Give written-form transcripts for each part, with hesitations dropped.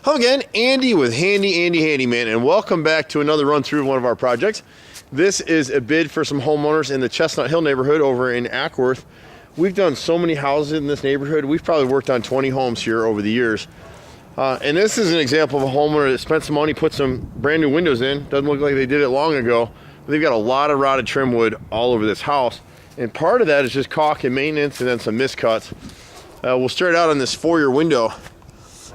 Hello again, Andy with Handy Andy Handyman, and welcome back to another run through of one of our projects. This is a bid for some homeowners in the Chestnut Hill neighborhood over in Acworth. We've done so many houses in this neighborhood. We've probably worked on 20 homes here over the years. And this is an example of a homeowner that spent some money, put some brand new windows in. Doesn't look like they did it long ago, but they've got a lot of rotted trim wood all over this house. And part of that is just caulk and maintenance and then some miscuts. We'll start out on this foyer window.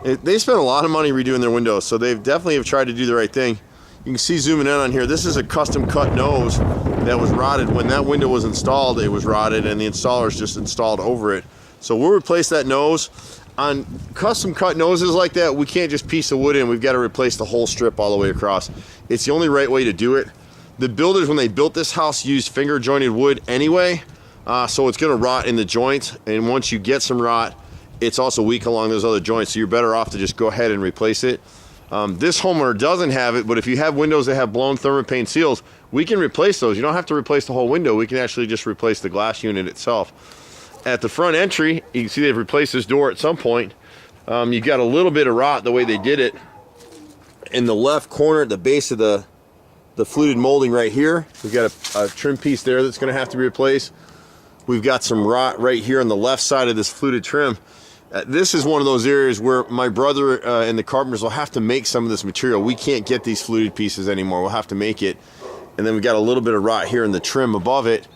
They spent a lot of money redoing their windows, so they definitely have tried to do the right thing. You can see zooming in on here, this is a custom cut nose that was rotted. When that window was installed, it was rotted and the installers just installed over it. So we'll replace that nose. On custom cut noses like that, we can't just piece the wood in, we've got to replace the whole strip all the way across. It's the only right way to do it. The builders, when they built this house, used finger jointed wood anyway, so it's gonna rot in the joints, and once you get some rot, it's also weak along those other joints, so you're better off to just go ahead and replace it. This homeowner doesn't have it, but if you have windows that have blown thermopane seals, we can replace those. You don't have to replace the whole window. We can actually just replace the glass unit itself. At the front entry, you can see they've replaced this door at some point. You've got a little bit of rot the way they did it. In the left corner at the base of the fluted molding right here, we've got a trim piece there that's going to have to be replaced. We've got some rot right here on the left side of this fluted trim. This is one of those areas where my brother and the carpenters will have to make some of this material. We can't get these fluted pieces anymore. We'll have to make it. And then we got a little bit of rot here in the trim above it.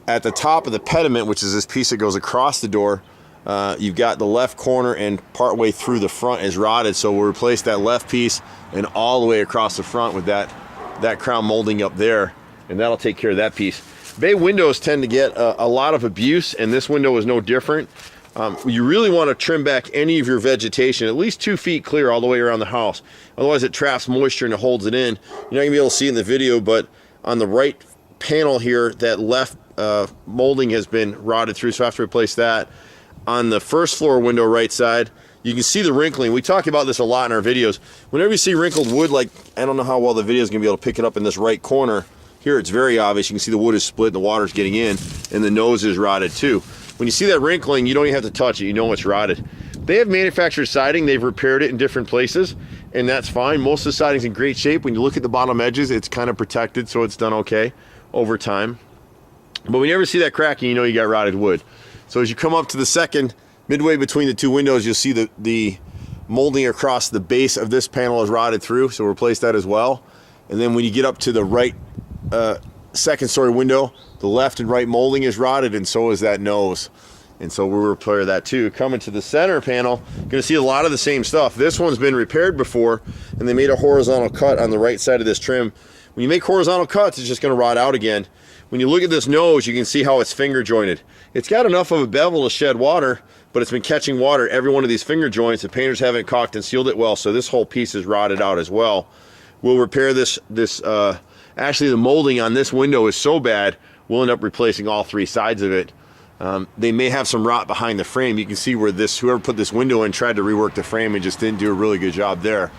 At the top of the pediment, which is this piece that goes across the door, you've got the left corner and partway through the front is rotted. So we'll replace that left piece and all the way across the front with that crown molding up there. And that'll take care of that piece. Bay windows tend to get a lot of abuse, and this window is no different. You really want to trim back any of your vegetation, at least 2 feet clear all the way around the house. Otherwise it traps moisture and it holds it in. You're not going to be able to see it in the video, but on the right panel here, that left molding has been rotted through, so I have to replace that. On the first floor window right side, you can see the wrinkling. We talk about this a lot in our videos. Whenever you see wrinkled wood, like, I don't know how well the video is going to be able to pick it up in this right corner. Here it's very obvious. You can see the wood is split, the water's getting in, and the nose is rotted too. When you see that wrinkling, you don't even have to touch it, you know it's rotted. They have manufactured siding, they've repaired it in different places, and that's fine. Most of the siding's in great shape. When you look at the bottom edges, it's kind of protected, so it's done okay over time. But when you ever see that cracking, you know you got rotted wood. So as you come up to the second, midway between the two windows, you'll see the molding across the base of this panel is rotted through, so replace that as well. And then when you get up to the right second story window, the left and right molding is rotted, and so is that nose, and so we'll repair that too. Coming to the center panel, you're going to see a lot of the same stuff. This one's been repaired before, and they made a horizontal cut on the right side of this trim. When you make horizontal cuts, it's just going to rot out again. When you look at this nose, you can see how it's finger jointed. It's got enough of a bevel to shed water, but it's been catching water every one of these finger joints. The painters haven't caulked and sealed it well, so this whole piece is rotted out as well. We'll repair this. Actually, the molding on this window is so bad, we'll end up replacing all 3 sides of it. They may have some rot behind the frame. You can see where whoever put this window in tried to rework the frame and just didn't do a really good job there.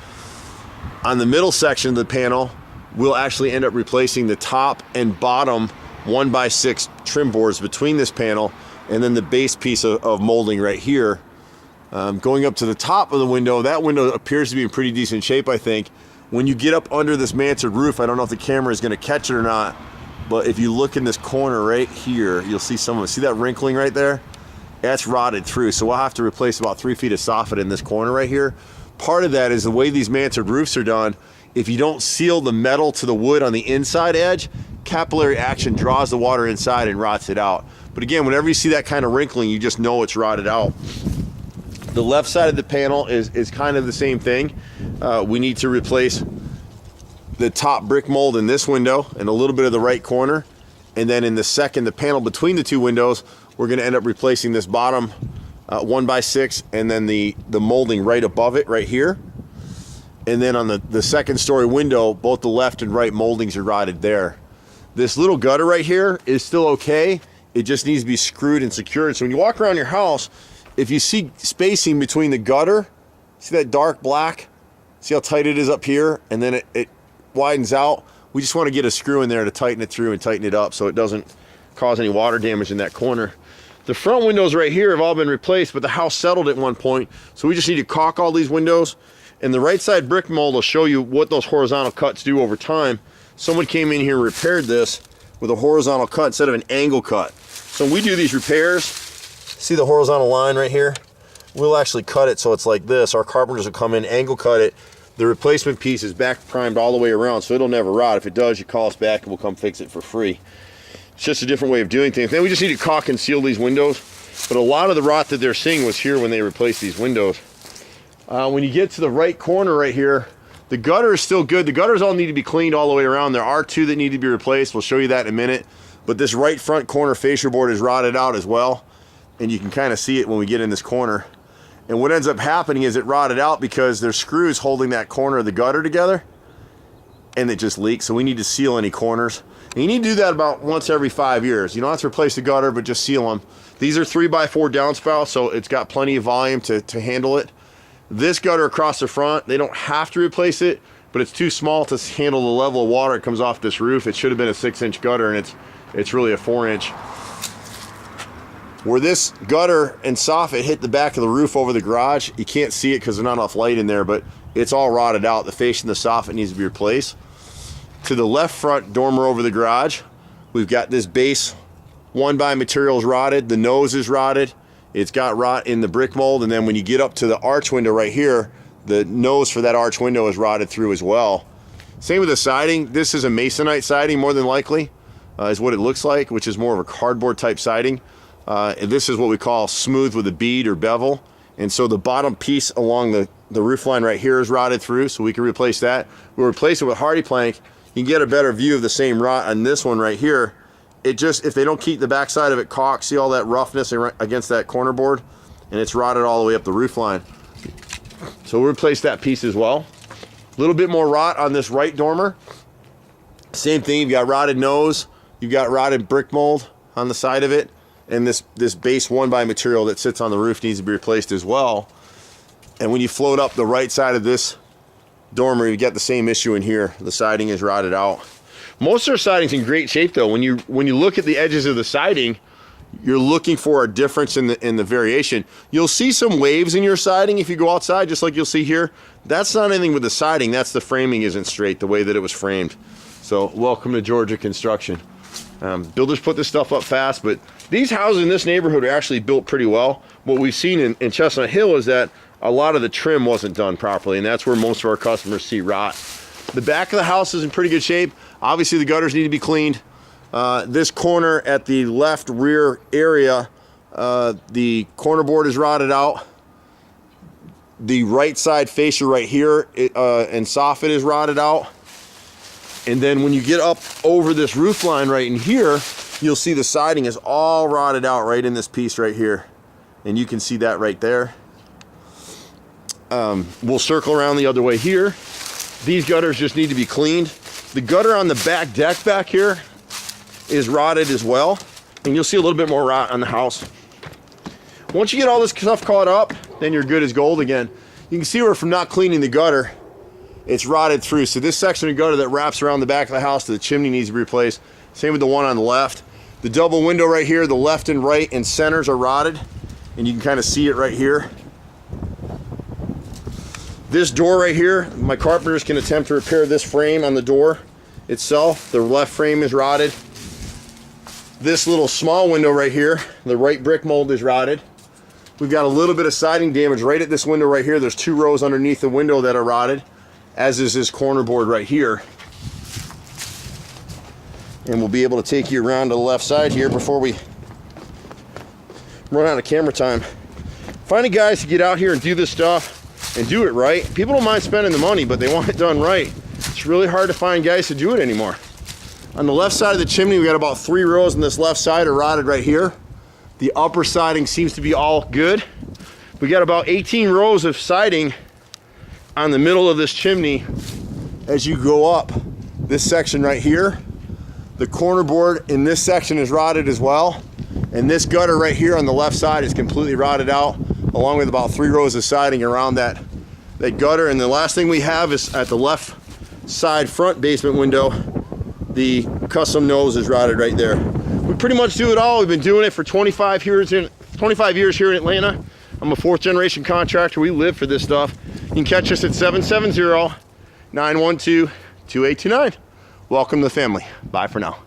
On the middle section of the panel, we'll actually end up replacing the top and bottom 1x6 trim boards between this panel and then the base piece of molding right here. Going up to the top of the window, that window appears to be in pretty decent shape, I think. When you get up under this mansard roof, I don't know if the camera is going to catch it or not, but if you look in this corner right here, you'll see some of it. See that wrinkling right there? That's rotted through, so we'll have to replace about 3 feet of soffit in this corner right here. Part of that is the way these mansard roofs are done. If you don't seal the metal to the wood on the inside edge, capillary action draws the water inside and rots it out. But again, whenever you see that kind of wrinkling, you just know it's rotted out. The left side of the panel is kind of the same thing. We need to replace the top brick mold in this window and a little bit of the right corner. And then in the panel between the 2 windows, we're going to end up replacing this bottom 1x6 and then the molding right above it right here. And then on the second story window, both the left and right moldings are rotted there. This little gutter right here is still okay. It just needs to be screwed and secured. So when you walk around your house, if you see spacing between the gutter, see that dark black? See how tight it is up here? And then it widens out. We just want to get a screw in there to tighten it through and tighten it up so it doesn't cause any water damage in that corner. The front windows right here have all been replaced, but the house settled at one point, so we just need to caulk all these windows And the right side brick mold will show you what those horizontal cuts do over time. Someone came in here and repaired this with a horizontal cut instead of an angle cut. So when we do these repairs, see the horizontal line right here? We'll actually cut it so it's like this. Our carpenters will come in, angle cut it. The replacement piece is back primed all the way around, so it'll never rot. If it does, you call us back and we'll come fix it for free. It's just a different way of doing things. Then we just need to caulk and seal these windows. But a lot of the rot that they're seeing was here when they replaced these windows. When you get to the right corner right here, the gutter is still good. The gutters all need to be cleaned all the way around. There are two that need to be replaced. We'll show you that in a minute. But this right front corner fascia board is rotted out as well. And you can kind of see it when we get in this corner. And what ends up happening is it rotted out because there's screws holding that corner of the gutter together. And it just leaks. So we need to seal any corners. And you need to do that about once every 5 years. You don't have to replace the gutter, but just seal them. These are 3x4 downspouts, so it's got plenty of volume to handle it. This gutter across the front, they don't have to replace it, but it's too small to handle the level of water that comes off this roof. It should have been a 6-inch gutter, and it's really a 4-inch. Where this gutter and soffit hit the back of the roof over the garage, you can't see it because there's not enough light in there, but it's all rotted out. The fascia and the soffit needs to be replaced. To the left front dormer over the garage, we've got this base 1x material is rotted, the nose is rotted, it's got rot in the brick mold, and then when you get up to the arch window right here, the nose for that arch window is rotted through as well. Same with the siding. This is a masonite siding more than likely, is what it looks like, which is more of a cardboard type siding. And this is what we call smooth with a bead or bevel. And so the bottom piece along the roof line right here is rotted through, so we can replace that. We'll replace it with hardy plank. You can get a better view of the same rot on this one right here. It just, if they don't keep the backside of it caulked, see all that roughness against that corner board, and it's rotted all the way up the roof line. So we'll replace that piece as well. A little bit more rot on this right dormer. Same thing, you've got rotted nose, you've got rotted brick mold on the side of it, and this base 1x material that sits on the roof needs to be replaced as well. And when you float up the right side of this dormer, you get the same issue in here. The siding is rotted out. Most of our siding's in great shape though. When you look at the edges of the siding, you're looking for a difference in the variation. You'll see some waves in your siding if you go outside, just like you'll see here. That's not anything with the siding, that's the framing isn't straight, the way that it was framed. So welcome to Georgia construction. Builders put this stuff up fast, but these houses in this neighborhood are actually built pretty well. What we've seen in Chestnut Hill is that a lot of the trim wasn't done properly, and that's where most of our customers see rot. The back of the house is in pretty good shape. Obviously the gutters need to be cleaned. This corner at the left rear area, the corner board is rotted out. The right side fascia right here and soffit is rotted out. And then when you get up over this roof line right in here, you'll see the siding is all rotted out right in this piece right here. And you can see that right there. We'll circle around the other way here. These gutters just need to be cleaned. The gutter on the back deck back here is rotted as well. And you'll see a little bit more rot on the house. Once you get all this stuff caught up, then you're good as gold again. You can see where from not cleaning the gutter, it's rotted through. So this section of gutter that wraps around the back of the house to the chimney needs to be replaced. Same with the one on the left. The double window right here, the left and right and centers are rotted. And you can kind of see it right here. This door right here, my carpenters can attempt to repair this frame on the door itself. The left frame is rotted. This little small window right here, the right brick mold is rotted. We've got a little bit of siding damage right at this window right here. There's 2 rows underneath the window that are rotted, as is this corner board right here. And we'll be able to take you around to the left side here before we run out of camera time. Finding guys to get out here and do this stuff and do it right. People don't mind spending the money, but they want it done right. It's really hard to find guys to do it anymore. On the left side of the chimney, we got about 3 rows on this left side are rotted right here. The upper siding seems to be all good. We got about 18 rows of siding on the middle of this chimney as you go up this section right here. The corner board in this section is rotted as well. And this gutter right here on the left side is completely rotted out, along with about 3 rows of siding around that gutter. And the last thing we have is at the left side front basement window, the custom nose is rotted right there. We pretty much do it all. We've been doing it for 25 years here in Atlanta. I'm a 4th generation contractor. We live for this stuff. You can catch us at 770-912-2829. Welcome to the family. Bye for now.